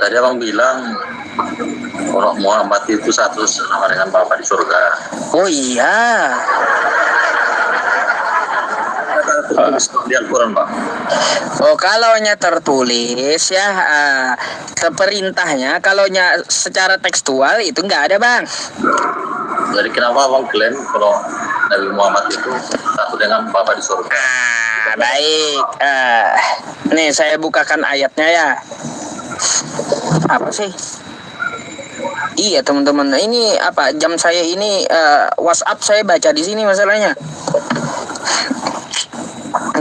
Tadi abang bilang orang Muhammad itu satu sama dengan Bapa di surga. Oh iya. Tertulis di Al-Quran, Bang. Oh, kalaunya tertulis ya, perintahnya kalaunya secara tekstual itu nggak ada, Bang. Jadi kenapa abang klaim kalau Nabi Muhammad itu satu dengan Bapa di surga? Baik. Nih saya bukakan ayatnya ya. Apa sih? Iya teman-teman, ini apa? Jam saya ini WhatsApp saya baca di sini masalahnya.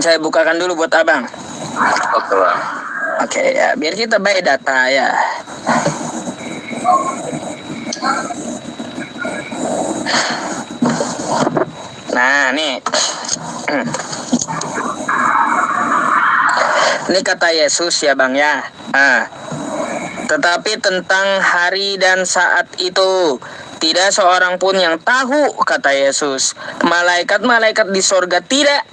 Saya bukakan dulu buat abang. Oke, Bang. Oke ya, biar kita baik data ya. Nah nih, ini kata Yesus ya bang ya. Tetapi tentang hari dan saat itu tidak seorang pun yang tahu, kata Yesus. Malaikat-malaikat di sorga tidak,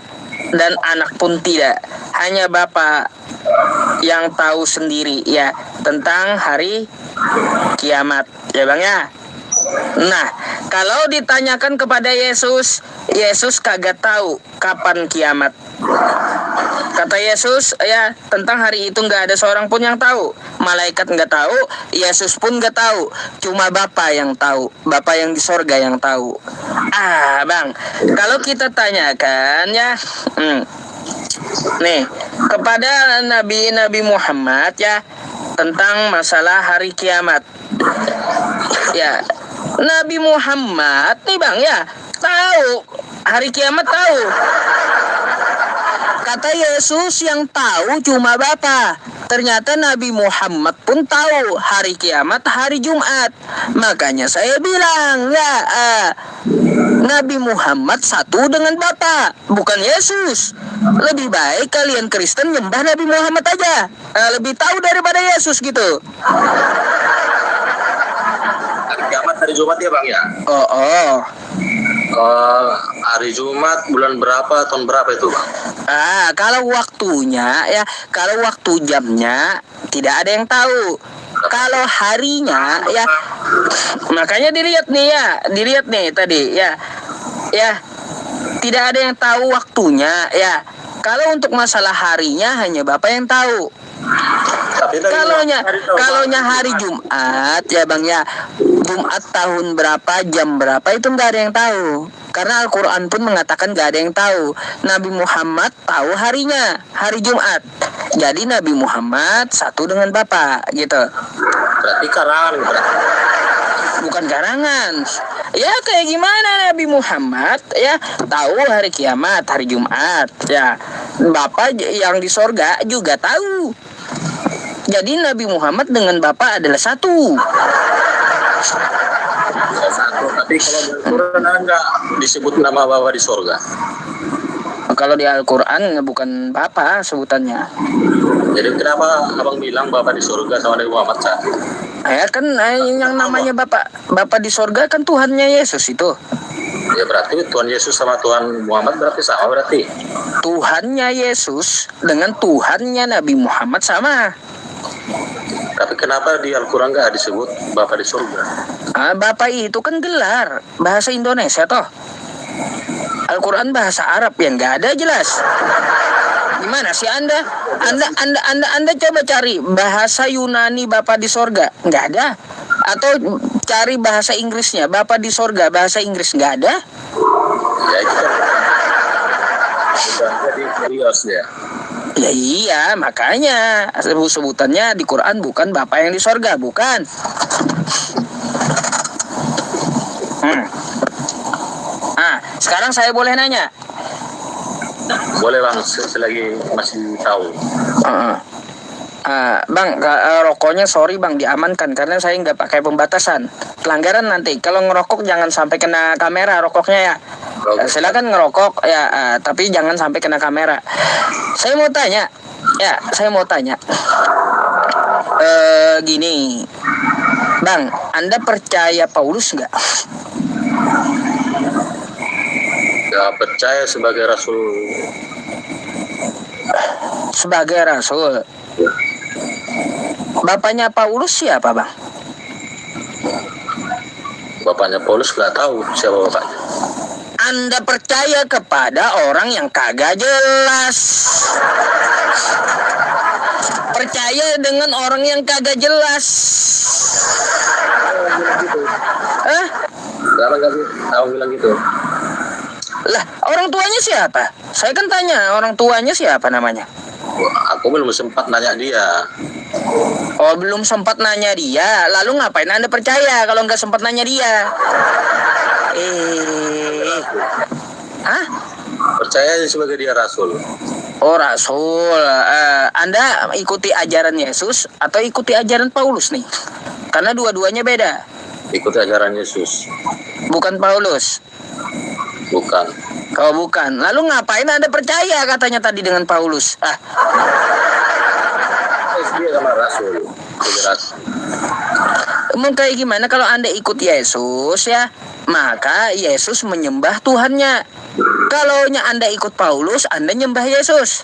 dan anak pun tidak. Hanya Bapa yang tahu sendiri ya tentang hari kiamat ya bang ya. Nah, kalau ditanyakan kepada Yesus, Yesus kagak tahu kapan kiamat. Kata Yesus ya, tentang hari itu nggak ada seorang pun yang tahu. Malaikat nggak tahu, Yesus pun nggak tahu. Cuma Bapa yang tahu, Bapa yang di sorga yang tahu. Bang, kalau kita tanyakan ya, nih kepada Nabi Muhammad ya tentang masalah hari kiamat. Ya, Nabi Muhammad nih bang ya tahu hari kiamat tahu. Kata Yesus yang tahu cuma Bapa. Ternyata Nabi Muhammad pun tahu hari kiamat hari Jumat. Makanya saya bilang ya, Nabi Muhammad satu dengan Bapa, bukan Yesus. Lebih baik kalian Kristen nyembah Nabi Muhammad aja, lebih tahu daripada Yesus gitu. Hari kiamat hari Jumat ya, Bang ya? Hari Jumat bulan berapa, tahun berapa itu, Bang? Kalau waktunya ya, kalau waktu jamnya tidak ada yang tahu. Kalau harinya ya, makanya dilihat nih tadi ya, tidak ada yang tahu waktunya ya. Kalau untuk masalah harinya hanya Bapak yang tahu. Kalaunya hari Jumat ya bang ya, Jumat tahun berapa, jam berapa itu nggak ada yang tahu. Karena Al-Quran pun mengatakan gak ada yang tahu. Nabi Muhammad tahu harinya, hari Jumat. Jadi Nabi Muhammad satu dengan Bapak gitu. Berarti karangan berarti. Bukan karangan. Ya kayak gimana Nabi Muhammad ya tahu hari kiamat, hari Jumat. Ya Bapak yang di sorga juga tahu. Jadi Nabi Muhammad dengan Bapak adalah satu. Tapi kalau di Al-Quran enggak disebut nama Bapa di sorga. Kalau di Al-Quran bukan Bapa sebutannya. Jadi kenapa abang bilang Bapa di sorga sama Nabi Muhammad satu? Ya kan yang namanya Bapa di sorga kan Tuhannya Yesus itu. Ya berarti Tuhan Yesus sama Tuhan Muhammad berarti sama berarti. Tuhannya Yesus dengan Tuhannya Nabi Muhammad sama. Tapi kenapa di Al-Quran nggak disebut Bapa di surga? Bapa itu kan gelar bahasa Indonesia toh. Al-Quran bahasa Arab yang nggak ada jelas. Gimana sih Anda coba cari bahasa Yunani Bapa di sorga, nggak ada. Atau cari bahasa Inggrisnya Bapa di sorga, bahasa Inggris nggak ada. Ya itu kan jadi serius ya. Ya iya, makanya sebutannya di Quran bukan Bapa yang di sorga, bukan. Sekarang saya boleh nanya? Boleh bang, selagi masih tahu. Bang, rokoknya sorry bang diamankan karena saya nggak pakai pembatasan. Pelanggaran nanti. Kalau ngerokok jangan sampai kena kamera rokoknya ya. Silakan ngerokok ya, tapi jangan sampai kena kamera. Saya mau tanya, gini, bang, Anda percaya Paulus nggak? Gak percaya sebagai rasul. Sebagai rasul. Bapaknya Paulus siapa, Bang? Bapaknya Paulus nggak tahu siapa bapaknya. Anda percaya kepada orang yang kagak jelas. Percaya dengan orang yang kagak jelas. Hah? Abang bilang gitu. Lah, orang tuanya siapa? Saya kan tanya, orang tuanya siapa namanya? Aku belum sempat nanya dia. Oh, belum sempat nanya dia. Lalu ngapain Anda percaya kalau nggak sempat nanya dia? Hah? Percaya sebagai dia rasul. Oh, Rasul. Anda ikuti ajaran Yesus atau ikuti ajaran Paulus nih? Karena dua-duanya beda. Ikuti ajaran Yesus. Bukan Paulus. Bukan. Oh, bukan. Lalu ngapain Anda percaya katanya tadi dengan Paulus? Dia sama rasul. Sebagai rasul. Emang kayak gimana kalau Anda ikut Yesus ya? Maka Yesus menyembah Tuhannya. Kalau Anda ikut Paulus, Anda nyembah Yesus.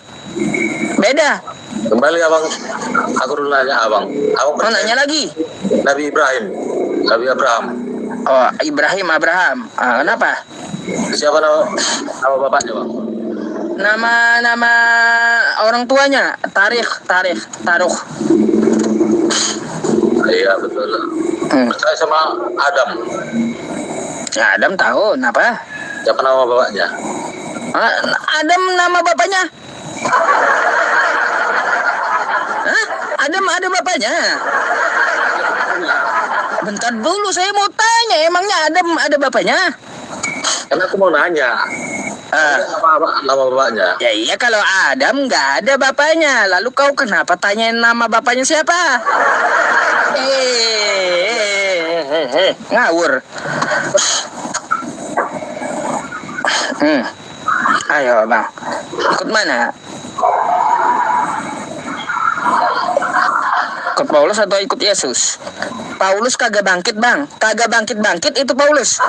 Beda. Kembali abang. Aku dulu nanya abang. Abang Mau nanya lagi? Nabi Ibrahim. Nabi Abraham. Oh, Abraham. Kenapa? Siapa nama bapaknya bang? Nama orang tuanya Taruh. Iya betul. Percaya sama Adam. Adam tahu, kenapa? Siapa nama bapaknya? Adam nama bapaknya? Hah? Adam ada bapaknya? Bentar dulu, saya mau tanya, emangnya Adam ada bapaknya? Karena aku mau nanya. Nama bapaknya? Ya iya, kalau Adam nggak ada bapaknya. Lalu kau kenapa tanyain nama bapaknya siapa? Ngawur. Ayo bang, ikut mana? Ikut Paulus atau ikut Yesus? Paulus kagak bangkit bang, kagak bangkit itu Paulus.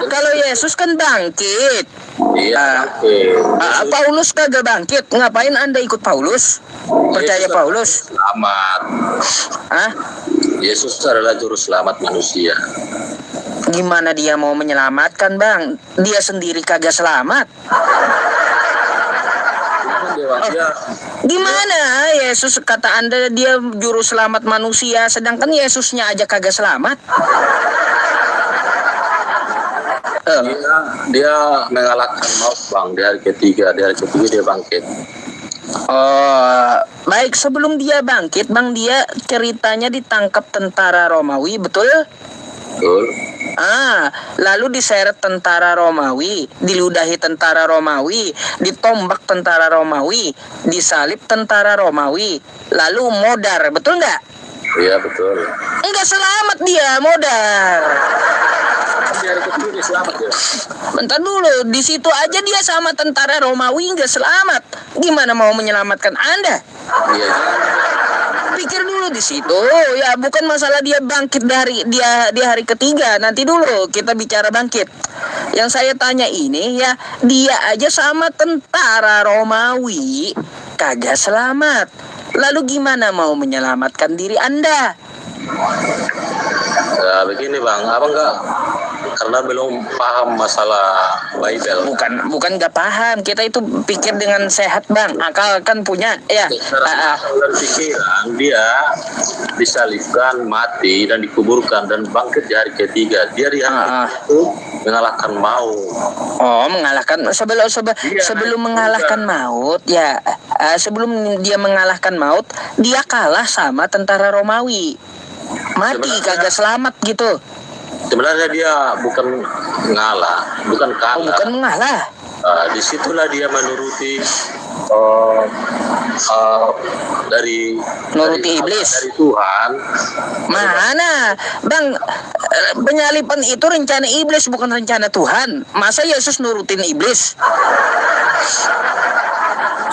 Kalau Yesus kan bangkit. Iya. Paulus kagak bangkit. Ngapain Anda ikut Paulus? Percaya Paulus? Selamat. Hah? Yesus adalah juru selamat manusia. Gimana dia mau menyelamatkan bang? Dia sendiri kagak selamat. Gimana Yesus kata Anda dia juru selamat manusia, sedangkan Yesusnya aja kagak selamat? Dia mengalahkan maut bang di hari ketiga dia bangkit. Oh, baik, sebelum dia bangkit bang, dia ceritanya ditangkap tentara Romawi, betul? Betul. Lalu diseret tentara Romawi, diludahi tentara Romawi, ditombak tentara Romawi, disalib tentara Romawi, lalu modar, betul nggak? Iya betul. Enggak selamat dia, modar. Bentar dulu, di situ aja dia sama tentara Romawi nggak selamat. Gimana mau menyelamatkan Anda? Iya. Pikir dulu di situ, ya bukan masalah dia bangkit di hari ketiga. Nanti dulu kita bicara bangkit. Yang saya tanya ini ya, dia aja sama tentara Romawi kagak selamat. Lalu gimana mau menyelamatkan diri Anda? Ya begini bang, abang nggak karena belum paham masalah Bible. Bukan nggak paham, kita itu pikir dengan sehat bang, akal kan punya ya. Dan pikiran dia disalibkan, mati dan dikuburkan dan bangkit di hari ketiga. Dia di hari itu mengalahkan maut. Oh, mengalahkan sebelum mengalahkan maut ya. Sebelum dia mengalahkan maut, dia kalah sama tentara Romawi. Mati kagak selamat gitu. Sebenarnya dia bukan ngalah, bukan kalah. Bukan mengalah. Disitulah dia menuruti dari iblis. Dari Tuhan. Mana, bang? Penyalipan itu rencana iblis, bukan rencana Tuhan. Masa Yesus nurutin iblis?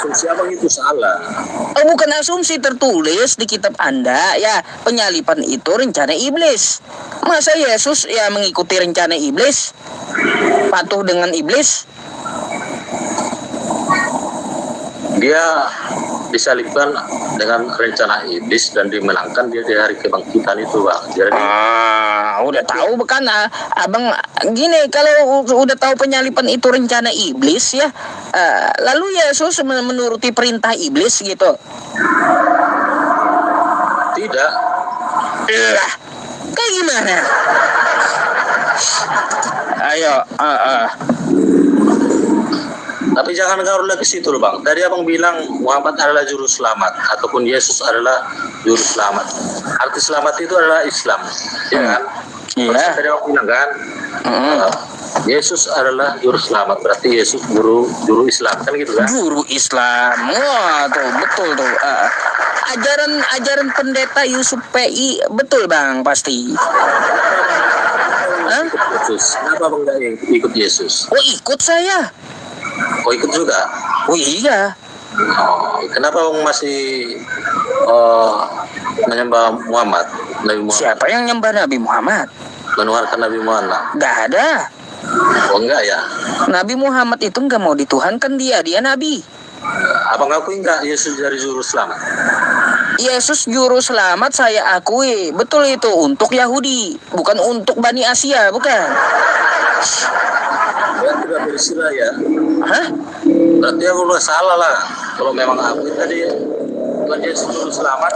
Asumsi abang itu salah. Oh, bukan asumsi, tertulis di kitab Anda ya, penyalipan itu rencana iblis. Masa Yesus ya mengikuti rencana iblis? Patuh dengan iblis? Dia disalibkan dengan rencana iblis dan dimenangkan dia di hari kebangkitan itu, Bang. Jadi udah tahu bukan abang gini, kalau udah tahu penyalipan itu rencana iblis ya, lalu Yesus menuruti perintah iblis gitu? tidak. Lah, kayak gimana? Ayo, Tapi jangan ngaruh lagi ke situ loh, Bang. Tadi abang bilang Muhammad adalah juru selamat ataupun Yesus adalah juru selamat. Arti selamat itu adalah Islam, ya kan? Iya. Tadi abang bilang kan, Yesus adalah juru selamat, berarti Yesus juru Islam, kan gitu kan? Juru Islam, wah tuh betul tuh. Ajaran pendeta Yusuf PI betul bang pasti. Hah? Yesus. Kenapa abang nggak ikut Yesus? Oh ikut saya. Oh ikut juga? Oh iya. Oh, kenapa abang masih menyembah Muhammad, Nabi Muhammad? Siapa yang nyembah Nabi Muhammad? Menuhankan Nabi Muhammad? Gak ada. Oh enggak ya? Nabi Muhammad itu nggak mau dituhankan, dia Nabi. Abang akui enggak Yesus dari juru selamat? Yesus juru selamat saya akui, betul itu untuk Yahudi, bukan untuk Bani Asia, bukan. Ya tidak bersila ya. Hah? Berarti aku udah salah lah. Kalau memang akui tadi bukan Yesus juru selamat.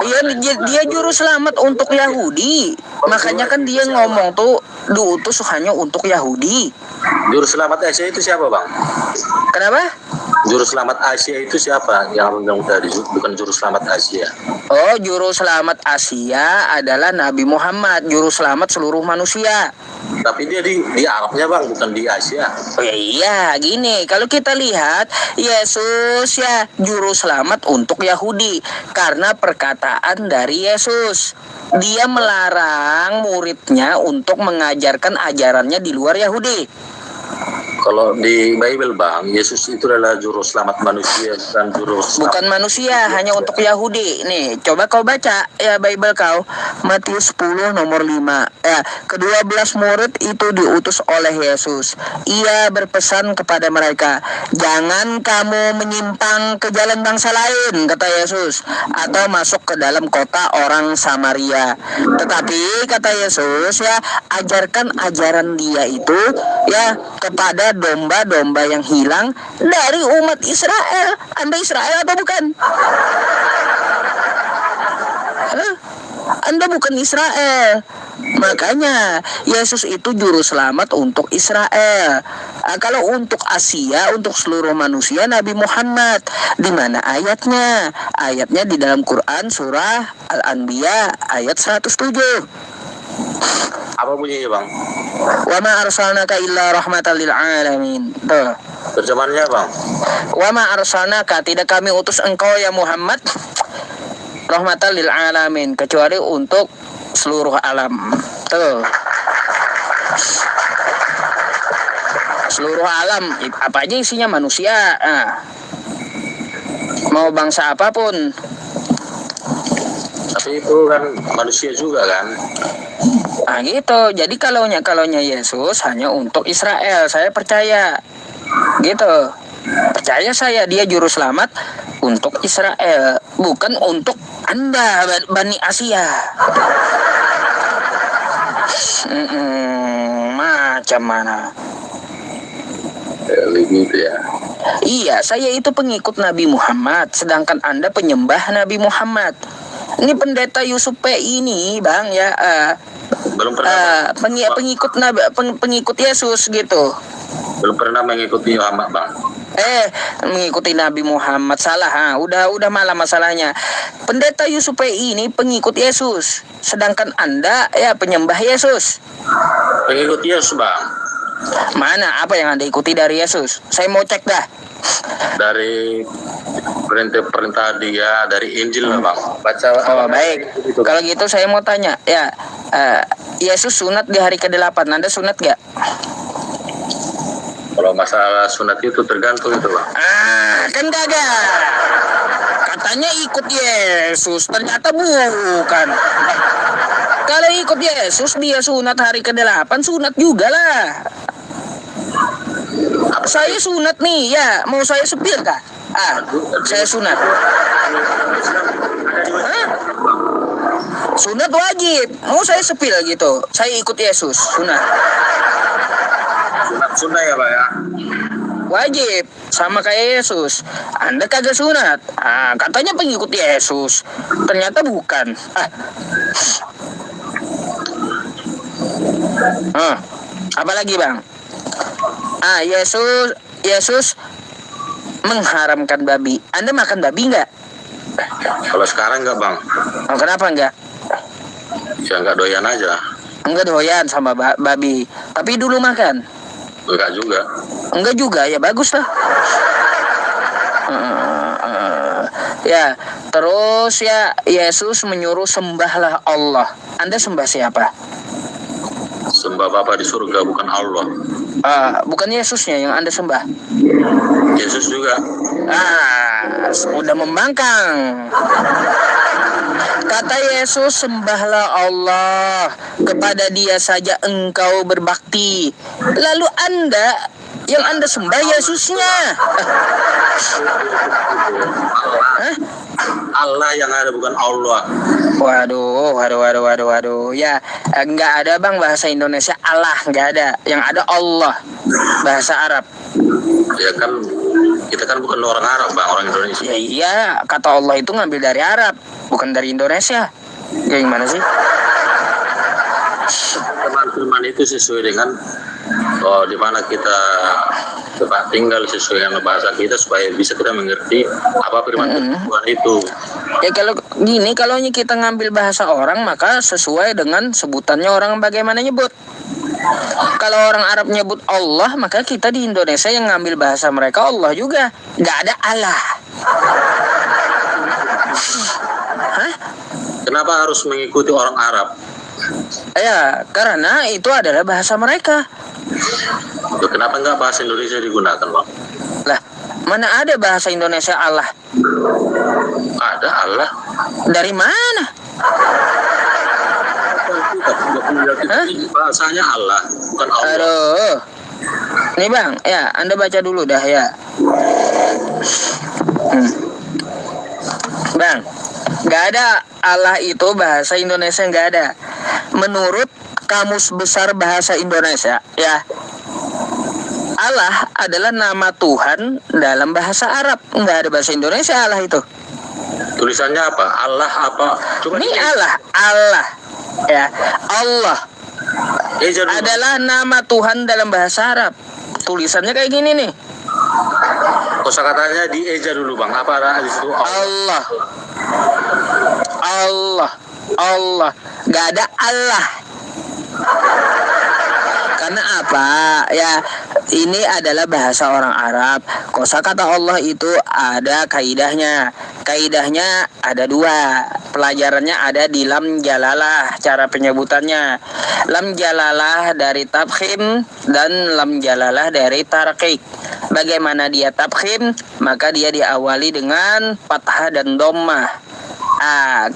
Iya, dia juru selamat untuk Yahudi. Makanya kan dia ngomong tuh diutus hanya untuk Yahudi. Juru selamat Asia itu siapa, Bang? Kenapa? Juru selamat Asia itu siapa? Yang abang bilang tadi bukan juru selamat Asia. Oh, juru selamat Asia adalah Nabi Muhammad, juru selamat seluruh manusia. Tapi dia di Arabnya, Bang, bukan di Asia. Oh ya iya, gini, kalau kita lihat Yesus ya juru selamat untuk Yahudi karena perkataan dari Yesus. Dia melarang muridnya untuk mengajarkan ajarannya di luar Yahudi. Kalau di Bible, Bang, Yesus itu adalah juru selamat manusia dan juru selamat. Bukan manusia, hanya untuk Yahudi. Nih, coba kau baca ya Bible kau, Matius 10 nomor 5. Ya, ke-12 murid itu diutus oleh Yesus. Ia berpesan kepada mereka, "Jangan kamu menyimpang ke jalan bangsa lain," kata Yesus, "atau masuk ke dalam kota orang Samaria. Tetapi," kata Yesus ya, "ajarkan ajaran dia itu ya kepada domba-domba yang hilang dari umat Israel." Anda Israel atau bukan? Hah? Anda bukan Israel. Makanya Yesus itu juru selamat untuk Israel. Kalau untuk Asia, untuk seluruh manusia, Nabi Muhammad. Di mana ayatnya? Ayatnya di dalam Quran surah Al-Anbiya ayat 107. Apa bunyinya, Bang? Wa ma arsalnaka illa rahmatan lil alamin. Tuh. Terjemahannya, Bang? Wa ma arsalnaka, tidak kami utus engkau ya Muhammad rahmatan lil alamin, kecuali untuk seluruh alam. Tuh. Seluruh alam, apa aja isinya manusia. Mau bangsa apapun. Tapi itu kan manusia juga kan? Nah gitu. Jadi kalaunya Yesus hanya untuk Israel, saya percaya. Gitu. Percaya saya dia juru selamat untuk Israel, bukan untuk Anda Bani Asia. Macam mana? Begitu ya. Iya, saya itu pengikut Nabi Muhammad, sedangkan Anda penyembah Nabi Muhammad. Ini pendeta Yusuf P ini, Bang ya, Belum pernah pengikut Yesus gitu. belum pernah mengikuti Muhammad, Bang. Mengikuti Nabi Muhammad salah. Udah malah masalahnya. Pendeta Yusuf P ini pengikut Yesus, sedangkan Anda ya penyembah Yesus. Pengikut Yesus, Bang. Mana apa yang Anda ikuti dari Yesus? Saya mau cek dah. Dari perintah dia dari Injil lah, Bang. Baca. Oh baik. Kalau gitu saya mau tanya ya, Yesus sunat di hari ke-8. Anda sunat gak? Kalau masalah sunat itu tergantung itu, Bang. Kan kagak. Katanya ikut Yesus, ternyata bukan. Kalau ikut Yesus dia sunat hari ke-8, sunat juga lah. Saya sunat nih ya, mau saya sepir kah? Saya sunat. Hah? Sunat wajib. Mau saya sepil gitu. Saya ikut Yesus. Sunat. Sunat Sunda ya Pak ya? Wajib. Sama kayak Yesus. Anda kagak sunat. Katanya pengikut Yesus. Ternyata bukan. Apa lagi bang? Yesus mengharamkan babi. Anda makan babi nggak? Kalau sekarang enggak Bang. Oh, kenapa nggak? Ya enggak doyan aja. Enggak doyan sama babi. Tapi dulu makan. Enggak juga. Enggak juga, ya bagus lah. Ya, terus ya Yesus menyuruh sembahlah Allah. Anda sembah siapa? Sembah Bapa di surga, bukan Allah. Bukan Yesusnya yang Anda sembah. Yesus juga. Udah membangkang. Kata Yesus, sembahlah Allah, kepada Dia saja engkau berbakti. Lalu yang Anda sembah Yesusnya. Allah yang ada, bukan Allah. Waduh. Ya, nggak ada bang bahasa Indonesia Allah, nggak ada. Yang ada Allah, bahasa Arab. Ya kan, kita kan bukan orang Arab Bang, orang Indonesia. Ya iya, kata Allah itu ngambil dari Arab, bukan dari Indonesia. Ya gimana sih? Firman itu sesuai dengan di mana kita tempat tinggal, sesuai dengan bahasa kita supaya bisa kita mengerti apa firman Tuhan itu. Ya kalau kita ngambil bahasa orang maka sesuai dengan sebutannya orang bagaimana nyebut. Kalau orang Arab nyebut Allah, maka kita di Indonesia yang ngambil bahasa mereka Allah juga. Nggak ada Allah. Hah? Kenapa harus mengikuti orang Arab? Ya, karena itu adalah bahasa mereka. Loh, kenapa nggak bahasa Indonesia digunakan Bang? Lah, mana ada bahasa Indonesia Allah? Ada Allah. Dari mana? Bahasanya Allah, bukan Allah. Aduh. Nih bang, ya Anda baca dulu dah ya. Bang, nggak ada Allah itu bahasa Indonesia, nggak ada. Menurut Kamus Besar Bahasa Indonesia, ya, Allah adalah nama Tuhan dalam bahasa Arab. Nggak ada bahasa Indonesia Allah itu. Tulisannya apa? Allah apa? Coba Ini Allah, ya, Allah adalah nama Tuhan dalam bahasa Arab. Tulisannya kayak gini nih. Kosakatanya dieja dulu Bang. Apa ada di situ? Allah. Gak ada Allah. Karena apa? Ya, ini adalah bahasa orang Arab. Kosakata Allah itu ada kaidahnya. Kaidahnya ada 2. Pelajarannya ada di lam jalalah, cara penyebutannya. Lam jalalah dari tabkhim dan lam jalalah dari tarqiq. Bagaimana dia tabkhim? Maka dia diawali dengan fathah dan dhammah.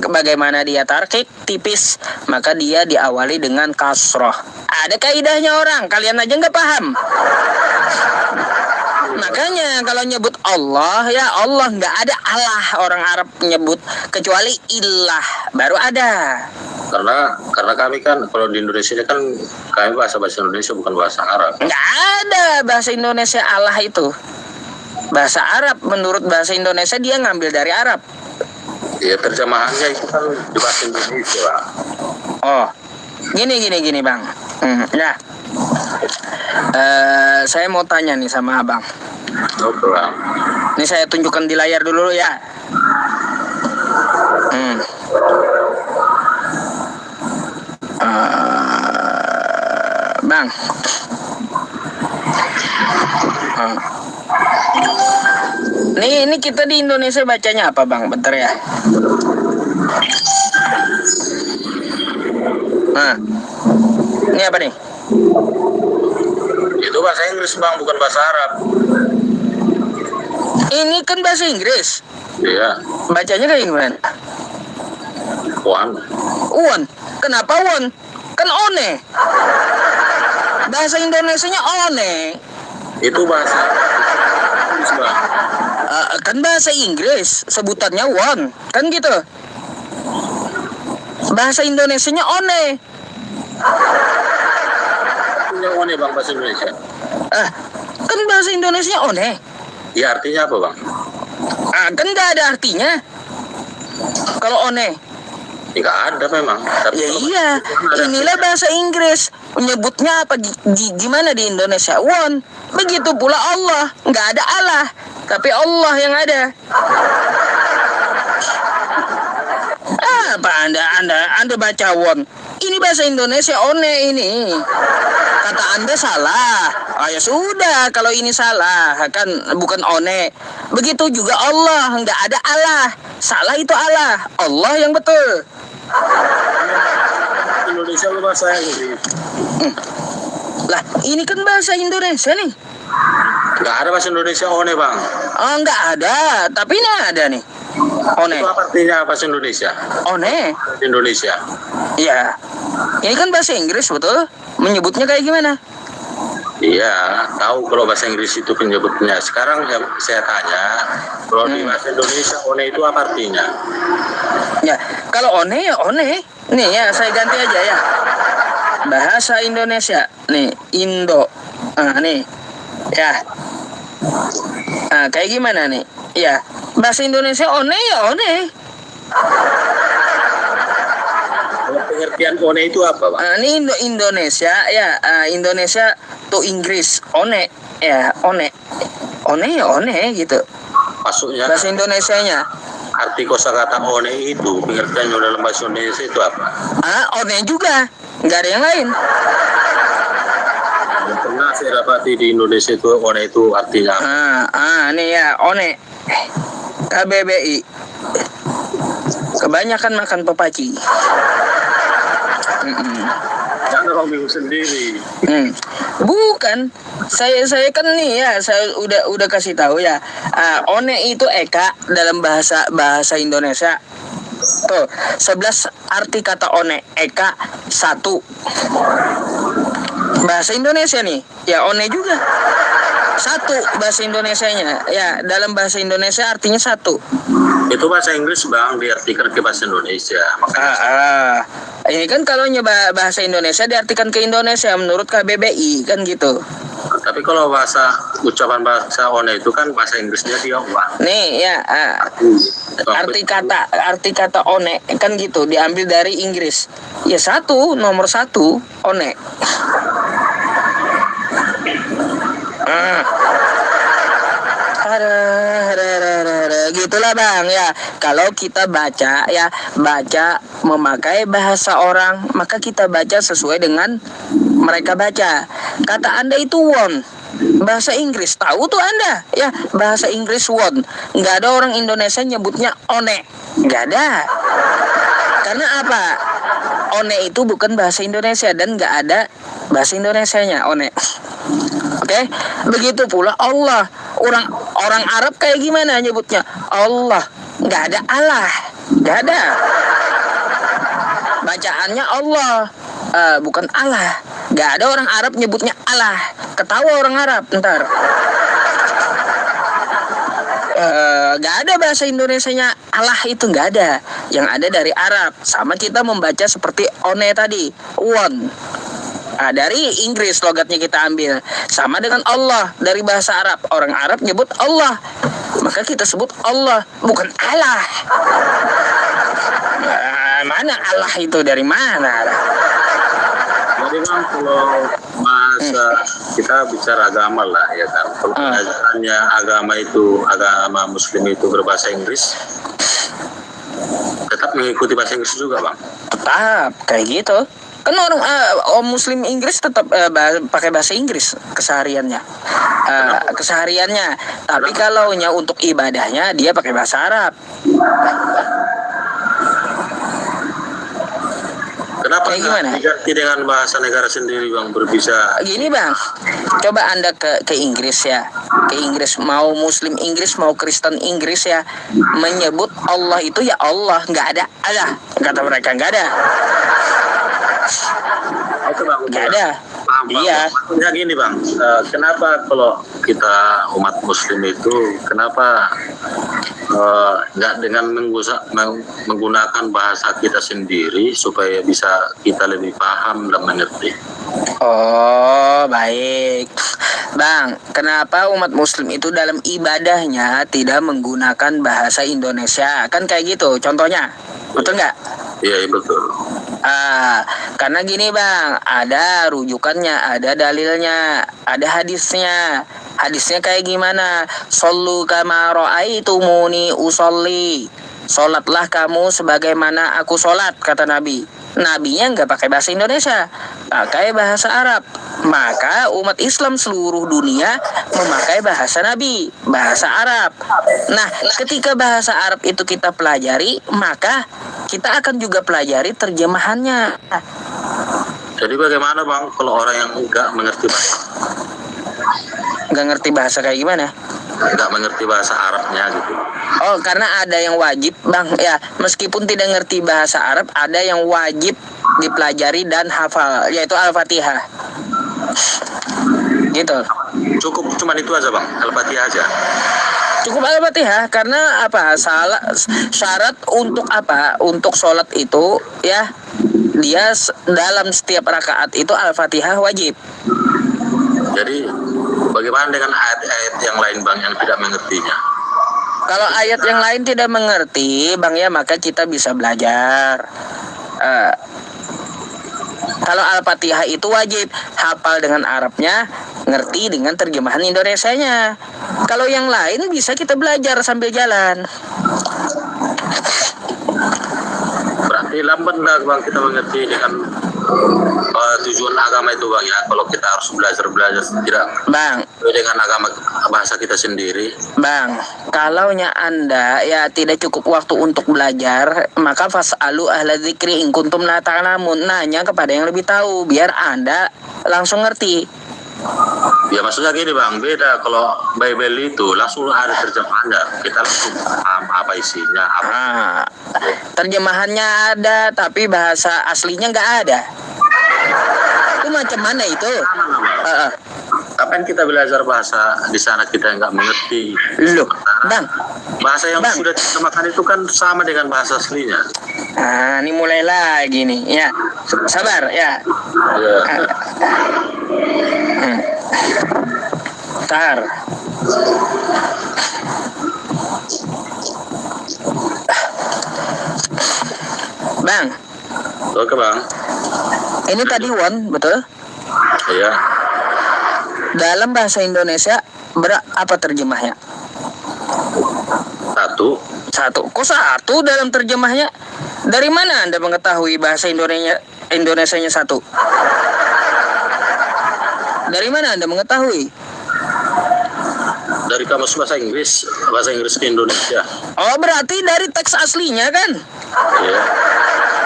Bagaimana dia tarqiq tipis, maka dia diawali dengan kasroh. Ada kaidahnya orang, kalian aja nggak paham. Makanya kalau nyebut Allah, ya Allah, nggak ada Allah orang Arab nyebut, kecuali ilah baru ada. Karena kami kan kalau di Indonesia kan kami bahasa Indonesia, bukan bahasa Arab. Nggak ada bahasa Indonesia Allah itu. Bahasa Arab, menurut bahasa Indonesia dia ngambil dari Arab. Ya terjemahannya itu kan di bahasa Indonesia Pak. Oh, gini bang. Nah, saya mau tanya nih sama abang. Oke Bang. Ini saya tunjukkan di layar dulu ya. Bang. Ini kita di Indonesia bacanya apa bang? Bentar ya. Ini apa nih? Itu bahasa Inggris Bang, bukan bahasa Arab. Ini kan bahasa Inggris. Iya. Bacanya kayak gimana? One. Kenapa one? Kan one. Bahasa Indonesianya one. Itu bahasa Inggris Bang. Kan bahasa Inggris sebutannya won, kan gitu. Bahasa Indonesianya one. Artinya one bang bahasa Indonesia. Kan bahasa Indonesianya one. Ya artinya apa bang? Kan nggak ada artinya. Kalau one. Nggak ada memang. Tapi Ya kalau iya, inilah bahasa Inggris. Menyebutnya apa gimana di Indonesia? Won. Begitu pula Allah, nggak ada Allah, tapi Allah yang ada. Apa Anda baca won? Ini bahasa Indonesia one ini. Kata Anda salah. Ya sudah, kalau ini salah kan bukan one. Begitu juga Allah, nggak ada Allah. Salah itu Allah, Allah yang betul. Indonesia lu bahasa Inggris. Lah, ini kan bahasa Indonesia nih. Nggak ada bahasa Indonesia one bang. Oh, nggak ada, tapi ini ada nih. One. Itu apa artinya bahasa Indonesia? One. Indonesia. Iya. Ini kan bahasa Inggris betul? Menyebutnya kayak gimana? Iya, tahu kalau bahasa Inggris itu penyebutnya. Sekarang yang saya tanya, kalau di bahasa Indonesia one itu apa artinya? Ya, kalau one ya one. Nih ya, saya ganti aja ya. Bahasa Indonesia. Nih, Indo. Nih. Ya. Kayak gimana nih? Ya, bahasa Indonesia one ya one. Kalau pengertian one itu apa, Pak? Ini Indonesia ya. Indonesia tuh Inggris. One. Ya, one. One ya one gitu. Maksudnya Bahasa Indonesianya. arti kosakata one itu pengertiannya dalam bahasa Indonesia itu apa? One juga. Nggak ada yang lain. Yang pernah saya dapati di Indonesia itu one itu artinya apa? Nih ya, one. KBBI. Kebanyakan makan pepaci. Jangan orang bingung sendiri. Bukan. Saya kan nih ya, saya udah kasih tahu ya. One itu eka dalam bahasa Indonesia. Tuh, 11 arti kata one. Eka 1. Bahasa Indonesia nih. Ya one juga. 1 bahasa Indonesianya. Ya, dalam bahasa Indonesia artinya 1. Itu bahasa Inggris bang diartikan ke bahasa Indonesia. Makanya Ini kan kalau nyoba bahasa Indonesia diartikan ke Indonesia menurut KBBI kan gitu. tapi kalau ucapan bahasa one itu kan bahasa Inggrisnya dia wah. Nih ya, arti kata one kan gitu diambil dari Inggris. Ya 1, nomor 1 one. Gitulah bang ya. Kalau kita baca memakai bahasa orang, maka kita baca sesuai dengan mereka baca. Kata Anda itu won, bahasa Inggris tahu tuh Anda ya, bahasa Inggris won. Nggak ada orang Indonesia nyebutnya one, nggak ada. Karena apa? One itu bukan bahasa Indonesia dan nggak ada bahasa Indonesianya one. Oke, begitu pula Allah. Orang Arab kayak gimana nyebutnya? Allah, nggak ada Allah, nggak ada. Bacaannya Allah, bukan Allah. Nggak ada orang Arab nyebutnya Allah. Ketawa orang Arab ntar. Nggak ada bahasa Indonesianya Allah itu nggak ada. Yang ada dari Arab. Sama kita membaca seperti one tadi, won. Dari Inggris logatnya kita ambil. Sama dengan Allah dari bahasa Arab. Orang Arab nyebut Allah, maka kita sebut Allah, bukan Allah. Mana Allah itu dari mana? Jadi bang kalau masa kita bicara agama lah ya kan. Kalau pengajarannya agama Muslim itu berbahasa Inggris, tetap mengikuti bahasa Inggris juga bang. Tetap kayak gitu. Kan orang Muslim Inggris tetap pakai bahasa Inggris kesehariannya. Tapi kalau untuk ibadahnya dia pakai bahasa Arab. Kenapa Kayak gimana? diganti dengan bahasa negara sendiri bang berbisa? Gini bang, coba Anda ke Inggris ya. Ke Inggris, mau Muslim Inggris mau Kristen Inggris ya, menyebut Allah itu ya Allah, nggak ada Allah. Kata mereka nggak ada. Itu bang, Nggak ada. paham paham. Bang. Iya. Maksudnya gini bang, kenapa kalau kita umat muslim itu kenapa nggak dengan menggunakan bahasa kita sendiri supaya bisa kita lebih paham dan mengerti? Oh, baik. Bang, kenapa umat muslim itu dalam ibadahnya tidak menggunakan bahasa Indonesia? Kan kayak gitu contohnya. Betul nggak? Iya betul. Karena gini bang, ada rujukannya, ada dalilnya, ada hadisnya. Hadisnya kayak gimana? Shollu kama ra'aitumuni usolli. Sholatlah kamu sebagaimana aku sholat, kata Nabi. Nabinya nggak pakai bahasa Indonesia, pakai bahasa Arab. Maka umat Islam seluruh dunia memakai bahasa Nabi, bahasa Arab. Nah, ketika bahasa Arab itu kita pelajari, maka kita akan juga pelajari terjemahannya. Jadi bagaimana bang kalau orang yang nggak mengerti bahasa, Nggak ngerti bahasa kayak gimana? nggak mengerti bahasa Arabnya gitu? Oh, karena ada yang wajib, bang. Ya, meskipun tidak ngerti bahasa Arab, ada yang wajib dipelajari dan hafal, yaitu Al-Fatihah. Gitu. Cukup cuman itu aja bang, Al-Fatihah aja. Cukup Al-Fatihah karena apa? Syarat untuk apa? Untuk sholat itu ya, dia dalam setiap rakaat itu Al-Fatihah wajib. Jadi bagaimana dengan ayat-ayat yang lain bang yang tidak mengertinya? Kalau ayat yang lain tidak mengerti, bang ya, maka kita bisa belajar. Kalau Al-Fatihah itu wajib, hafal dengan Arabnya, ngerti dengan terjemahan Indonesianya. Kalau yang lain bisa kita belajar sambil jalan. Berarti lambat lah bang kita mengerti dengan tujuan agama itu bang ya. Kalau kita harus belajar tidak Bang, dengan agama bahasa kita sendiri. Bang, kalaunya Anda ya tidak cukup waktu untuk belajar, maka fas'alu ahla dzikri in kuntum la ta'lamun. Nanya kepada yang lebih tahu biar Anda langsung ngerti. Ya maksudnya gini bang, beda kalau Bible itu langsung ada terjemahannya, kita langsung paham apa isinya. Terjemahannya ada, tapi bahasa aslinya nggak ada. Itu macam mana itu? Kapan kita belajar bahasa di sana kita nggak mengerti? Loh, bang. Bahasa yang Bang. sudah diterjemahkan itu kan sama dengan bahasa aslinya. Ini mulai lagi nih, ya. Sabar, ya. Ya. Tar. Bang, Oke bang. ini tadi won, betul? Iya. Dalam bahasa Indonesia apa terjemahnya? Satu. Kok satu dalam terjemahnya? Dari mana Anda mengetahui bahasa Indonesianya satu? Dari mana Anda mengetahui? Dari kamus bahasa Inggris ke Indonesia. Oh, berarti dari teks aslinya kan? Iya.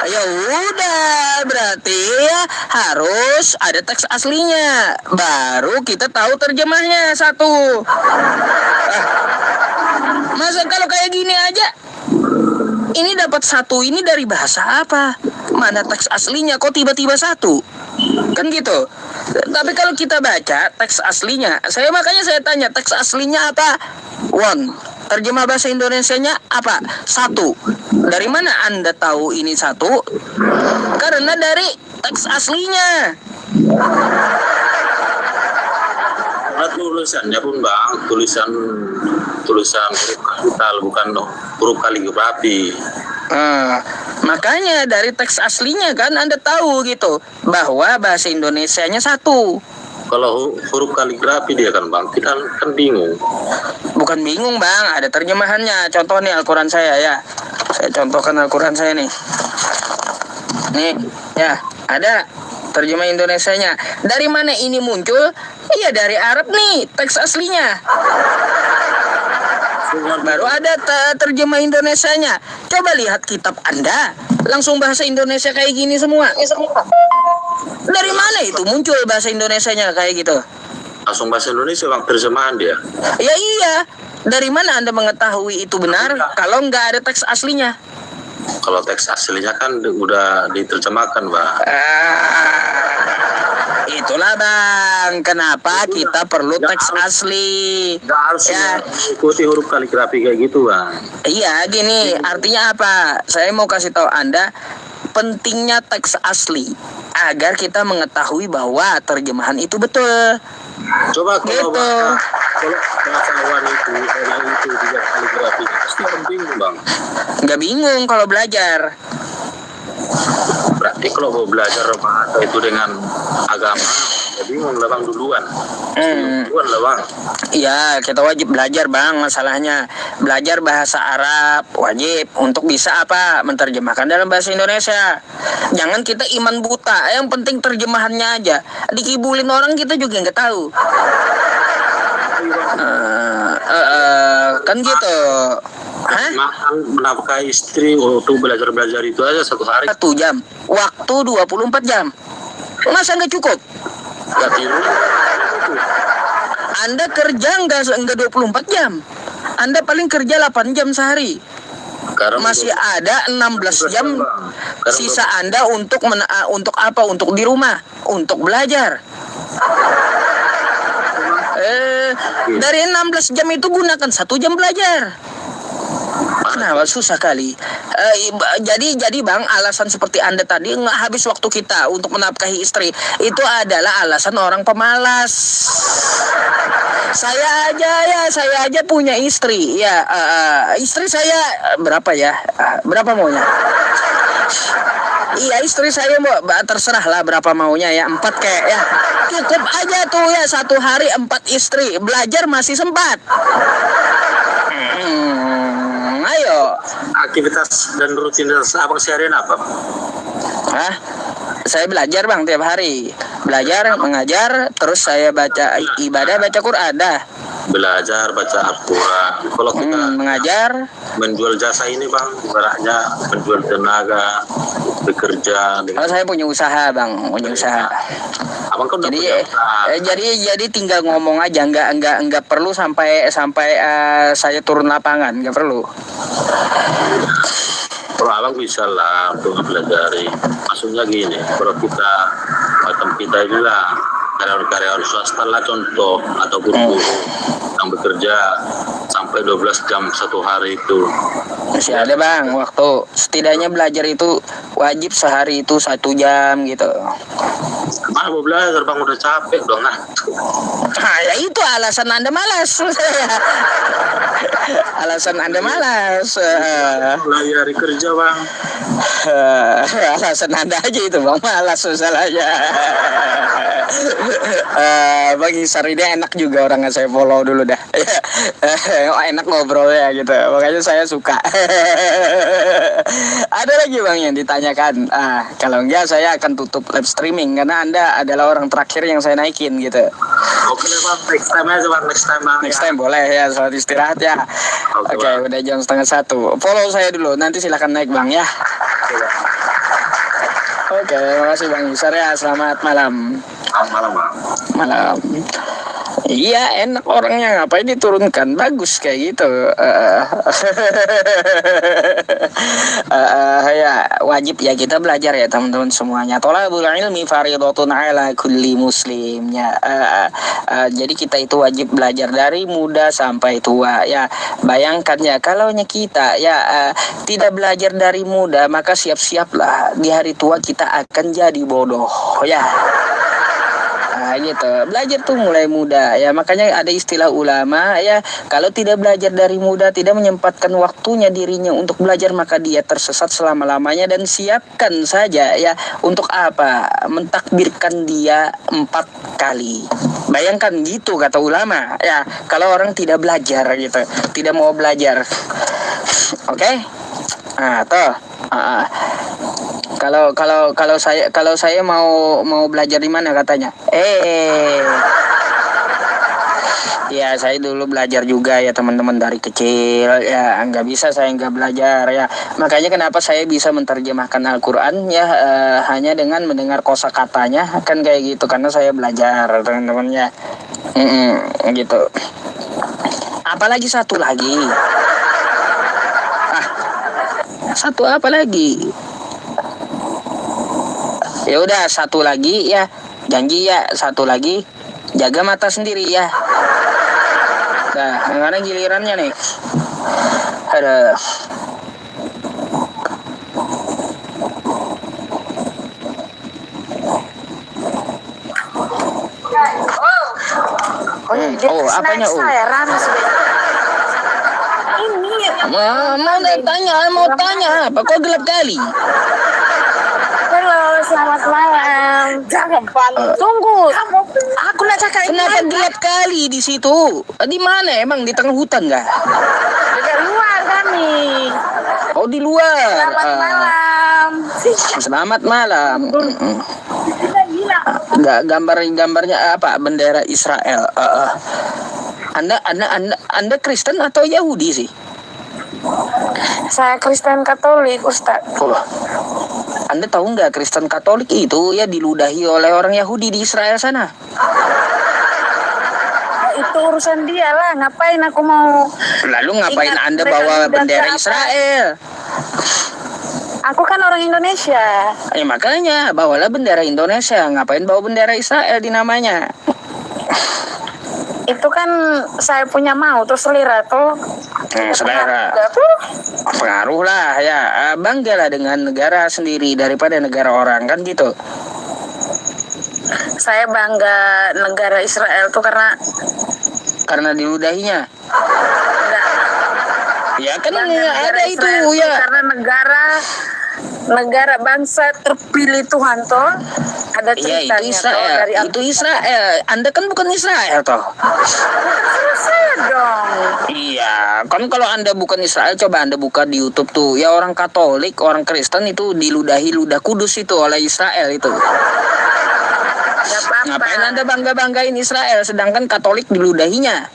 Ya udah, berarti ya harus ada teks aslinya. Baru kita tahu terjemahnya satu. Masa kalau kayak gini aja, ini dapat satu ini dari bahasa apa? Mana teks aslinya kok tiba-tiba satu? Kan gitu. Tapi kalau kita baca teks aslinya, makanya saya tanya teks aslinya apa? One. Terjemah bahasa Indonesianya apa? Satu. Dari mana Anda tahu ini satu? Karena dari teks aslinya. Nah, tulisannya pun bang, tulisan huruf kapital bukan huruf kaligrafi. Makanya dari teks aslinya kan Anda tahu gitu bahwa bahasa Indonesianya satu. Kalau huruf kaligrafi dia kan bang, kita kan bingung. Bukan bingung bang, ada terjemahannya. Contoh nih Al-Quran saya ya. Saya contohkan Al-Quran saya nih. Nih, ya, ada terjemah Indonesianya. Dari mana ini muncul? Iya dari Arab nih, teks aslinya. Baru ada terjemah Indonesianya. Coba lihat kitab Anda, langsung bahasa Indonesia kayak gini semua. Dari mana itu muncul bahasa Indonesianya kayak gitu? Langsung bahasa Indonesia bang, terjemahan dia. Ya iya. Dari mana Anda mengetahui itu benar kalau nggak ada teks aslinya? Kalau teks aslinya kan udah diterjemahkan bang. Itulah bang, kenapa kita perlu teks asli. Nggak harus Ya. mengikuti huruf kaligrafi kayak gitu bang. Iya gini, artinya apa? Saya mau kasih tahu Anda pentingnya teks asli agar kita mengetahui bahwa terjemahan itu betul. Coba kalau Gitu. bahasa awan itu orang itu juga kaligrafi pasti orang bingung bang. Nggak bingung kalau belajar. Berarti kalau mau belajar bahasa itu dengan agama, ya bingung lah bang duluan. Duluan lah bang. Iya, kita wajib belajar bang. Masalahnya belajar bahasa Arab wajib untuk bisa apa menerjemahkan dalam bahasa Indonesia. Jangan kita iman buta. Yang penting terjemahannya aja. Dikibulin orang kita juga nggak tahu. Kan gitu. Hah? Makan menafkahi istri untuk belajar itu aja 1 hari. 1 jam. Waktu 24 jam. Masa nggak cukup? Gak tidur. Anda kerja nggak 24 jam. Anda paling kerja 8 jam sehari. Sekarang Masih ada 16 jam Sekarang sisa Anda untuk untuk apa? Untuk di rumah, untuk belajar. Dari 16 jam itu gunakan 1 jam belajar. Kenapa susah kali? Jadi bang, alasan seperti Anda tadi nggak habis waktu kita untuk menafkahi istri itu adalah alasan orang pemalas. Saya aja punya istri ya. Istri saya berapa ya? Berapa maunya? Iya, istri saya mau terserah lah berapa maunya ya, 4 kayak ya. Cukup aja tuh ya 1 hari 4 istri. Belajar masih sempat. Ayo. aktivitas dan rutinitas abang seharian apa? Hah? Saya belajar bang tiap hari. Belajar, mengajar, terus saya baca ibadah, baca Quran dah. Belajar baca Al-Quran. Kalau kita Mengajar. menjual jasa ini bang, ibaratnya menjual tenaga, bekerja Oh, dengan saya punya usaha bang, punya usaha. abang kan udah Jadi punya usaha. jadi tinggal ngomong aja, nggak perlu sampai saya turun lapangan, nggak perlu. Kalau abang bisa lah untuk mempelajari. Maksudnya gini, kalau kita macam kita itu lah karyawan swasta lah contoh atau guru yang bekerja sampai 12 jam 1 hari itu. Masih ada bang waktu. Setidaknya belajar itu wajib sehari itu 1 jam gitu. Mana mau belajar bang, udah capek dong nah. Nah, ya itu alasan Anda malas. Alasan Anda malas. Lagi hari kerja bang. Alasan Anda aja itu bang, malas masalahnya. Bang Isar ini enak juga orang saya follow dulu dah. Oh, enak ngobrolnya gitu, makanya saya suka. Ada lagi bang yang ditanyakan? Kalau enggak saya akan tutup live streaming karena Anda adalah orang terakhir yang saya naikin gitu. Oke deh bang, next time aja bang, next time bang. Next time boleh ya, saat istirahat ya. Oke, Oke, Bang. udah jam 12:30. Follow saya dulu, nanti silakan naik bang ya. Oke, Bang. Oke, makasih bang Isar ya. Selamat malam. Selamat malam bang. Malam. Iya, enak orangnya, ngapain diturunkan? Bagus kayak gitu. Ya wajib ya kita belajar ya teman-teman semuanya. Thalabul ilmi fardhatun ala kulli muslim ya. Jadi kita itu wajib belajar dari muda sampai tua ya. Bayangkan ya kalau kita ya tidak belajar dari muda, maka siap-siaplah di hari tua kita akan jadi bodoh ya. Gitu. Belajar tuh mulai muda ya, makanya ada istilah ulama ya, kalau tidak belajar dari muda, tidak menyempatkan waktunya dirinya untuk belajar, maka dia tersesat selama-lamanya. Dan siapkan saja ya untuk apa? Mentakbirkan dia 4 kali. Bayangkan gitu kata ulama ya, kalau orang tidak belajar gitu, tidak mau belajar. Oke? Tuh. Kalau saya mau belajar di mana katanya? Ya saya dulu belajar juga ya teman-teman dari kecil ya, nggak bisa saya nggak belajar ya. Makanya kenapa saya bisa menerjemahkan Al-Quran ya hanya dengan mendengar kosakatanya kan kayak gitu, karena saya belajar teman-teman ya. Gitu. Apalagi satu lagi. Satu apa lagi? Ya udah satu lagi ya, Janji ya, satu lagi, jaga mata sendiri ya. Nah, karena gilirannya nih. Ada. Oh, apanya? Oh, Saya Rana ini mau tanya apa? Kok gelap kali? halo, selamat malam. Jangan tunggu. Aku nak cakap Kenapa gelap kali di situ? Di mana emang? Di tengah hutan nggak? Dekat luar kami. Oh, di luar. Selamat malam. Selamat malam. Nggak, gambarnya apa? Bendera Israel. Anda Kristen atau Yahudi sih? Saya Kristen Katolik, Ustaz. Oh. Anda tahu nggak Kristen Katolik itu ya diludahi oleh orang Yahudi di Israel sana? Itu urusan dia lah. Ngapain aku mau? Lalu ngapain Ingat Anda mereka bawa ludah bendera ke apa? Israel? Aku kan orang Indonesia. Ya makanya bawalah bendera Indonesia. Ngapain bawa bendera Israel di namanya? Itu kan saya punya mau terus selera tuh. Selera. Pengaruh lah ya. Banggalah dengan negara sendiri daripada negara orang, kan gitu. Saya bangga negara Israel tuh Karena diludahinya. enggak Ya kan bangga negara ada itu Israel tuh ya. karena negara bangsa terpilih Tuhan toh. Ada Iya, ceritanya itu toh Israel. dari Itu Israel. Anda kan bukan Israel toh. saya dong. Iya, kan kalau Anda bukan Israel, coba Anda buka di YouTube tuh. Ya orang Katolik, orang Kristen itu diludahi ludah kudus itu oleh Israel itu. Gak apa-apa. Ngapain Anda bangga-banggain Israel sedangkan Katolik diludahinya?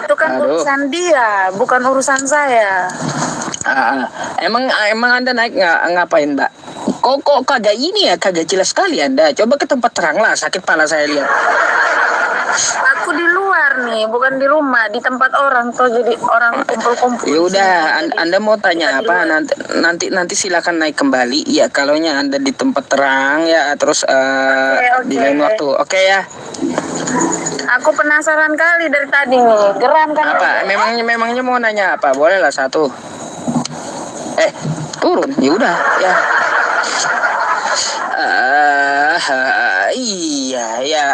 Itu kan urusan dia, bukan urusan saya. Emang Anda naik ngapain, Mbak? Kok kagak ini ya, kagak jelas sekali Anda. Coba ke tempat terang lah, sakit pala saya lihat. Aku di luar nih, bukan di rumah, di tempat orang tuh jadi orang kumpul-kumpul. Ya udah, Anda mau tanya Kita di apa? luar. Nanti silakan naik kembali. Ya, kalaunya Anda di tempat terang ya, terus Oke. di lain waktu. Oke ya. Aku penasaran kali dari tadi nih, geram kan? Apa? Memangnya mau nanya apa? Boleh lah satu. Turun. Ya udah, ya. Iya ya,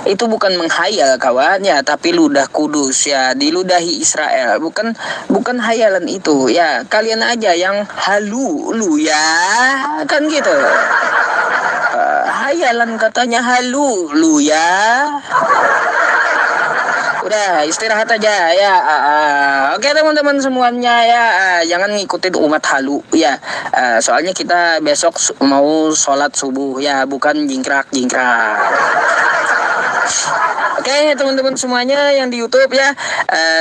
itu bukan menghayal kawan ya, tapi ludah kudus ya, diludahi Israel, bukan hayalan itu ya, kalian aja yang halu lu ya, kan gitu. Hayalan katanya halu lu ya. Udah istirahat aja ya. Oke teman-teman semuanya ya, jangan ngikutin umat halu ya. Soalnya kita besok mau sholat subuh ya, bukan jingkrak. Oke teman-teman semuanya yang di YouTube ya,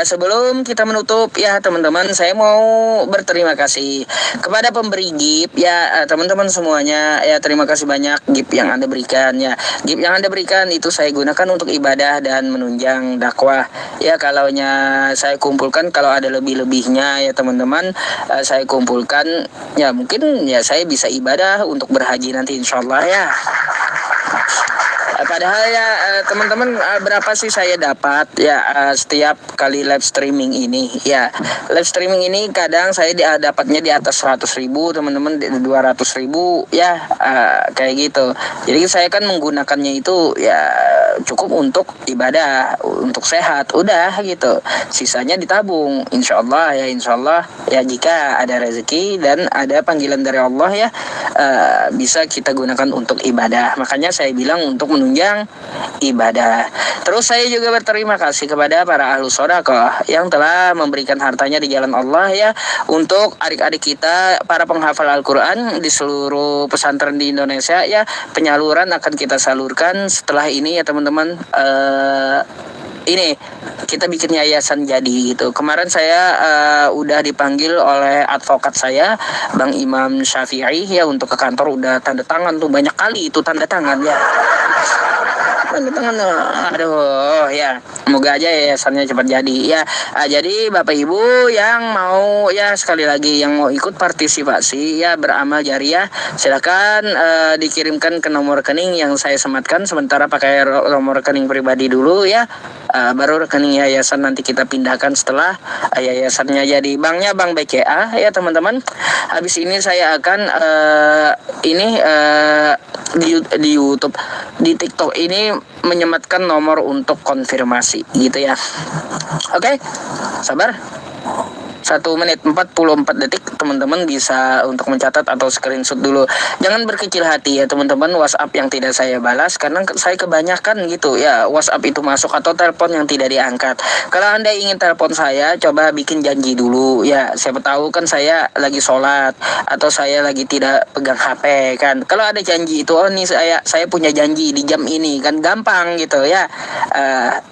sebelum kita menutup ya teman-teman, saya mau berterima kasih kepada pemberi gift ya, teman-teman semuanya ya, terima kasih banyak gift yang Anda berikan ya. Gift yang Anda berikan itu saya gunakan untuk ibadah dan menunjang dakwah ya. Kalaunya saya kumpulkan, kalau ada lebih-lebihnya ya teman-teman, saya kumpulkan ya, mungkin ya saya bisa ibadah untuk berhaji nanti insyaallah ya. Padahal ya teman-teman, berapa sih saya dapat ya setiap kali live streaming ini ya. Live streaming ini kadang saya dapatnya di atas 100.000 teman-teman, 200.000 ya, kayak gitu. Jadi saya kan menggunakannya itu ya cukup untuk ibadah, untuk sehat, udah gitu. Sisanya ditabung, insyaallah ya, jika ada rezeki dan ada panggilan dari Allah ya, bisa kita gunakan untuk ibadah. Makanya saya bilang untuk menunjang ibadah. Terus saya juga berterima kasih kepada para ahlu sodaqah yang telah memberikan hartanya di jalan Allah ya, untuk adik-adik kita para penghafal Al-Quran di seluruh pesantren di Indonesia ya. Penyaluran akan kita salurkan setelah ini ya teman-teman. Ini kita bikin yayasan jadi gitu. Kemarin saya udah dipanggil oleh advokat saya, Bang Imam Syafi'i ya, untuk ke kantor, udah tanda tangan tuh, banyak kali itu tanda tangan ya. Tanda tangan, aduh ya. Semoga aja yayasannya cepat jadi ya. Jadi Bapak Ibu yang mau ya sekali lagi yang mau ikut partisipasi ya beramal jariah, silakan dikirimkan ke nomor rekening yang saya sematkan. Sementara pakai nomor rekening pribadi dulu ya. Baru rekening yayasan nanti kita pindahkan setelah yayasannya jadi. Banknya Bank BCA ya teman-teman. Habis ini saya akan di YouTube, di TikTok ini menyematkan nomor untuk konfirmasi gitu ya. Oke, sabar. 1 menit 44 detik teman-teman bisa untuk mencatat atau screenshot dulu. Jangan berkecil hati ya teman-teman WhatsApp yang tidak saya balas, karena saya kebanyakan gitu ya WhatsApp itu masuk atau telepon yang tidak diangkat. Kalau Anda ingin telepon saya, coba bikin janji dulu ya. Siapa tahu kan saya lagi sholat atau saya lagi tidak pegang HP kan. Kalau ada janji itu, oh nih saya punya janji di jam ini kan, gampang gitu ya.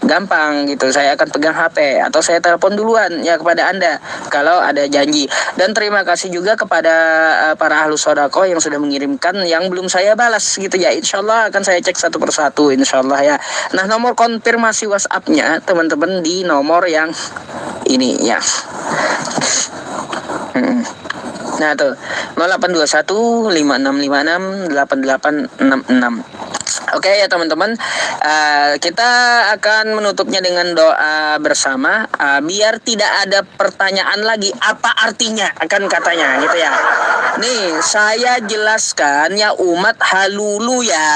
Gampang gitu, saya akan pegang HP atau saya telepon duluan ya kepada Anda kalau ada janji. Dan terima kasih juga kepada para ahlus sodako yang sudah mengirimkan yang belum saya balas gitu ya. Insyaallah akan saya cek satu persatu insyaallah ya. Nah, nomor konfirmasi WhatsApp-nya teman-teman di nomor yang ini ya. Nah tuh 0821 5656 8866. Oke ya teman-teman, kita akan menutupnya dengan doa bersama, biar tidak ada pertanyaan lagi apa artinya akan katanya gitu ya. Nih saya jelaskan ya umat halulu ya.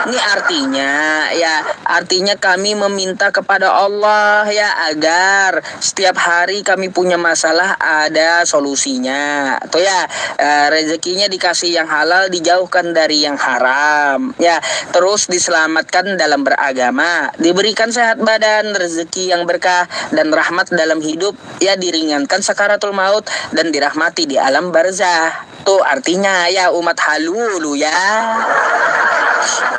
Ini artinya kami meminta kepada Allah ya agar setiap hari kami punya masalah ada solusinya. Tuh ya, rezekinya dikasih yang halal, dijauhkan dari yang haram. Ya, terus diselamatkan dalam beragama, diberikan sehat badan, rezeki yang berkah dan rahmat dalam hidup, ya diringankan sakaratul maut dan dirahmati di alam barzah. Tuh artinya ya umat halulu ya.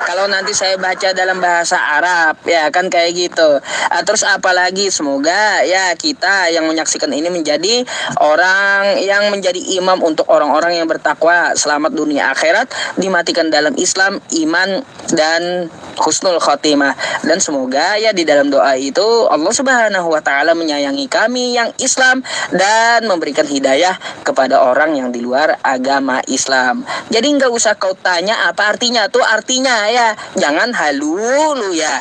Kalau nanti saya baca dalam bahasa Arab ya kan kayak gitu. Terus apalagi semoga ya kita yang menyaksikan ini menjadi orang yang menjadi imam untuk orang-orang yang bertakwa, selamat dunia akhirat, dimatikan dalam Islam, iman dan husnul khotimah. Dan semoga ya di dalam doa itu Allah Subhanahu wa taala menyayangi kami yang Islam dan memberikan hidayah kepada orang yang di luar agama Islam. Jadi nggak usah kau tanya apa artinya, tuh artinya ya jangan halulu ya.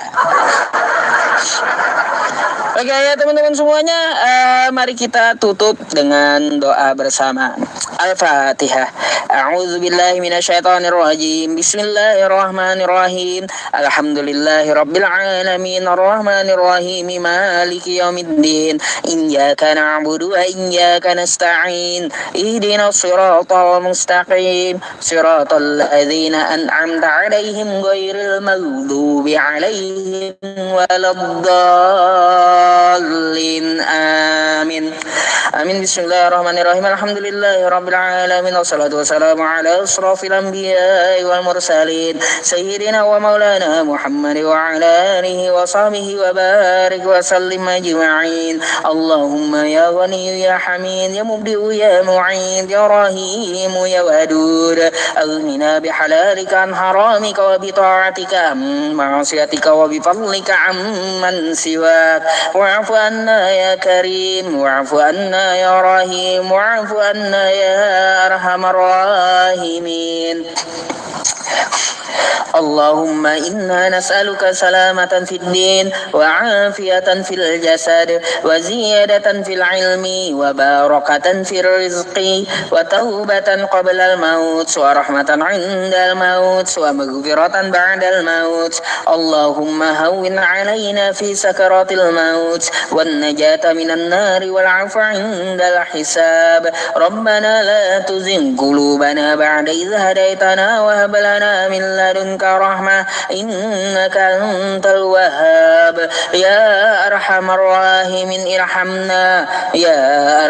Oke ya teman-teman semuanya, mari kita tutup dengan doa bersama. Al-Fatihah. A'udzu billahi minasyaitonir rajim. Bismillahirrahmanirrahim. Alhamdulillahirabbil alamin arrahmanir rahim maliki yaumiddin. Iyyaka na'budu wa iyyaka nasta'in. Ihdinas siratal mustaqim. Siratal ladzina an'amta 'alaihim ghairil maghdubi 'alaihim waladdallin. Amin. Amin. Bismillahirrahmanirrahim. Alhamdulillahirabbil alamin wassalatu wassalamu ala asrafil anbiya'i wal mursalin sayyidina wa maulana Muhammad wa ala alihi wa sahbihi wa barik wa sallim ajma'in. Allahumma ya ghani ya hamid ya mubdi'u ya mu'id ya rahim ya wadud, aghnina bihalalika an haramika wa bi ta'atika an ma'asiyatika wa bi fadlika amman siwak. Wa'fu anna ya karim wa'fu anna ya rahim wa'fu anna ya arhamar rahimin. اللهم إنا نسألك سلامة في الدين وعافية في الجسد وزيادة في العلم وبركة في الرزق وتوبة قبل الموت ورحمة عند الموت ومغفرة بعد الموت. اللهم هون علينا في سكرات الموت والنجاة من النار والعفو عند الحساب. ربنا لا تزغ قلوبنا بعد إذ هديتنا وهب لنا من لدنك رحمة إنك أنت الوهاب. يا أرحم الراحمين ارحمنا يا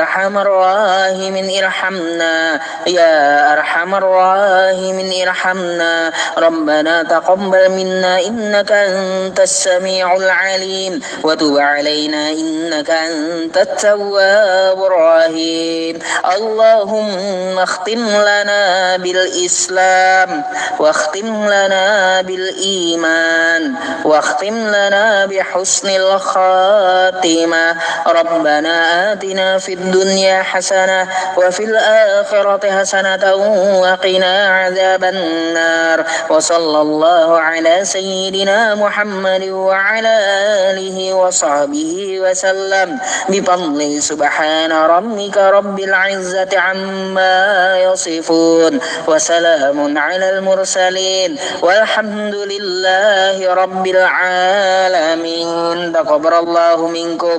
أرحم الراحمين ارحمنا يا أرحم الراحمين ارحمنا. ربنا تقبل منا إنك أنت السميع العليم وتب علينا إنك أنت التواب الرحيم. اللهم اختم لنا بالإسلام واختم لنا بالإيمان واختم لنا بحسن الخاتمة ربنا آتنا في الدنيا حسنة وفي الآخرة حسنة وقنا عذاب النار وصلى الله على سيدنا محمد وعلى آله وصحبه وسلم بفضل سبحان ربك رب العزة عما يصفون وسلام على المرسلين والحمد لله رب العالمين تقبل الله منكم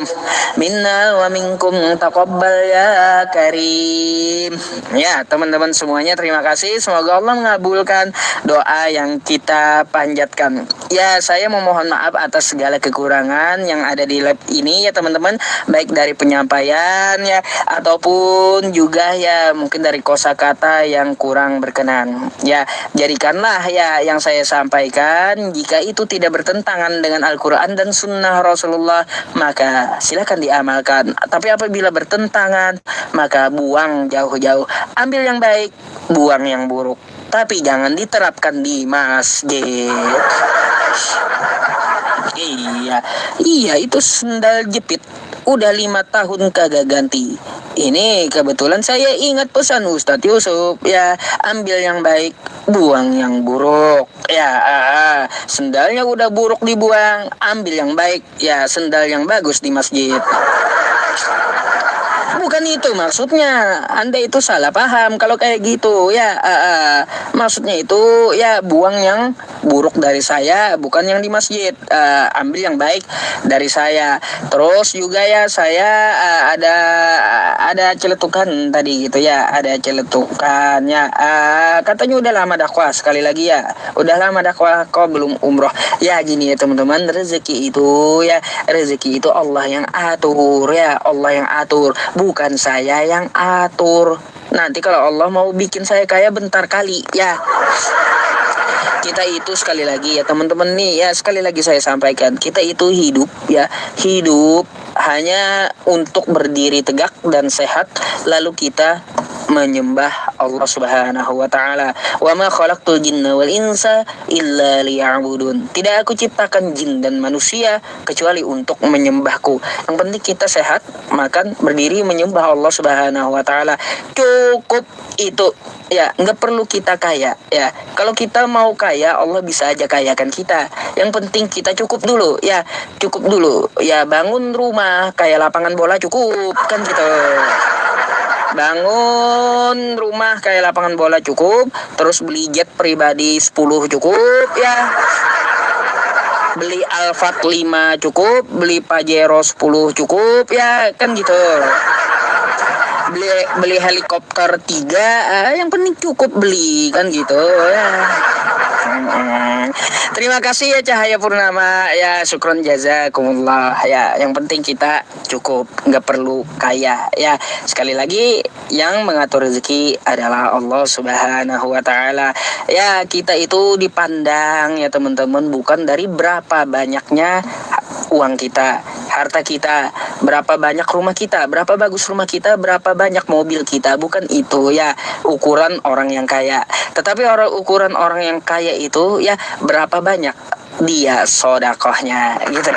minna wa minkum taqabbal ya karim. Ya teman-teman semuanya, terima kasih, semoga Allah mengabulkan doa yang kita panjatkan. Ya, saya memohon maaf atas segala kekurangan yang ada di lab ini ya teman-teman, baik dari penyampaian ya ataupun juga ya mungkin dari kosakata yang kurang berkenan. Ya, jadikanlah ya yang saya sampaikan, jika itu tidak bertentangan dengan Al-Quran dan Sunnah Rasulullah, maka silakan diamalkan. Tapi apabila bertentangan, maka buang jauh-jauh. Ambil yang baik, buang yang buruk. Tapi jangan diterapkan di masjid. Iya itu sendal jepit udah 5 tahun kagak ganti. Ini kebetulan saya ingat pesan Ustadz Yusuf ya, ambil yang baik, buang yang buruk. Ya, sendalnya udah buruk dibuang, ambil yang baik ya, sendal yang bagus di masjid. Bukan itu maksudnya, Anda itu salah paham kalau kayak gitu ya. Maksudnya itu ya buang yang buruk dari saya, bukan yang di masjid. Ambil yang baik dari saya. Terus juga ya saya ada celetukan tadi gitu ya, ada celetukan ya. Katanya udah lama dakwah, sekali lagi ya, udah lama dakwah kok belum umroh. Ya gini ya teman-teman, rezeki itu Allah yang atur ya, Allah yang atur, bukan saya yang atur. Nanti kalau Allah mau bikin saya kaya bentar kali ya. Kita itu sekali lagi ya teman-teman nih ya, sekali lagi saya sampaikan, kita itu hidup hanya untuk berdiri tegak dan sehat, lalu kita menyembah Allah Subhanahu wa taala. Wa ma khalaqtul jinna wal insa illa liya'budun. Tidak aku ciptakan jin dan manusia kecuali untuk menyembahku. Yang penting kita sehat, makan, berdiri menyembah Allah Subhanahu wa taala. Cukup itu. Ya, nggak perlu kita kaya ya. Kalau kita mau kaya, Allah bisa aja kayakan kita. Yang penting kita cukup dulu ya, cukup dulu ya. Bangun rumah kayak lapangan bola cukup kan gitu. Bangun rumah kayak lapangan bola cukup. Terus beli jet pribadi 10 cukup ya. Beli Alphard 5 cukup, beli Pajero 10 cukup ya kan gitu. Beli helikopter 3, yang penting cukup beli kan gitu ya. Terima kasih ya Cahaya Purnama ya, syukron jazakumullah ya. Yang penting kita cukup, nggak perlu kaya ya. Sekali lagi, yang mengatur rezeki adalah Allah Subhanahu wa taala ya. Kita itu dipandang ya teman-teman, bukan dari berapa banyaknya uang kita, harta kita, berapa banyak rumah kita, berapa bagus rumah kita, berapa banyak mobil kita, bukan itu ya ukuran orang yang kaya. Tetapi ukuran orang yang kaya itu ya berapa banyak dia sodakohnya gitu.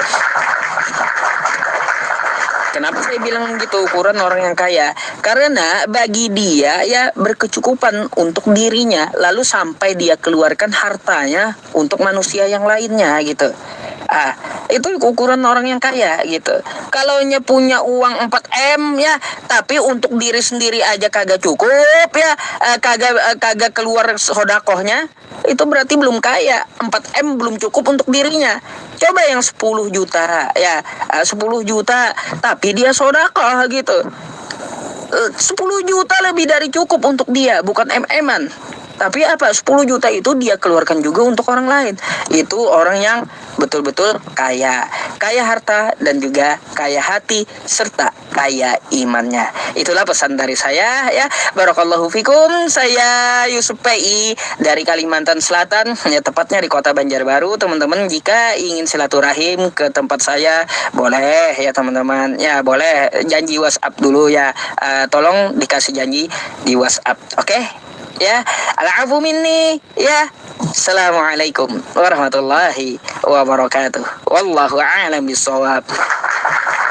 Kenapa saya bilang gitu ukuran orang yang kaya? Karena bagi dia ya berkecukupan untuk dirinya, lalu sampai dia keluarkan hartanya untuk manusia yang lainnya gitu. Itu ukuran orang yang kaya gitu. Kalau punya uang 4M ya, tapi untuk diri sendiri aja kagak cukup ya, kagak keluar sodakohnya, itu berarti belum kaya. 4M belum cukup untuk dirinya. Coba yang 10 juta ya, 10 juta tapi dia sodakoh gitu. 10 juta lebih dari cukup untuk dia, bukan MM-an. Tapi apa, 10 juta itu dia keluarkan juga untuk orang lain. Itu orang yang betul-betul kaya. Kaya harta dan juga kaya hati serta kaya imannya. Itulah pesan dari saya ya. Barakallahu fikum. Saya Yusuf PI dari Kalimantan Selatan, ya, tepatnya di Kota Banjarbaru. Teman-teman jika ingin silaturahim ke tempat saya, boleh ya teman-teman. Ya boleh, janji WhatsApp dulu ya. Tolong dikasih janji di WhatsApp. Oke? Ya, al-afu minni ya. Assalamualaikum warahmatullahi wabarakatuh. Wallahu a'lam bishawab.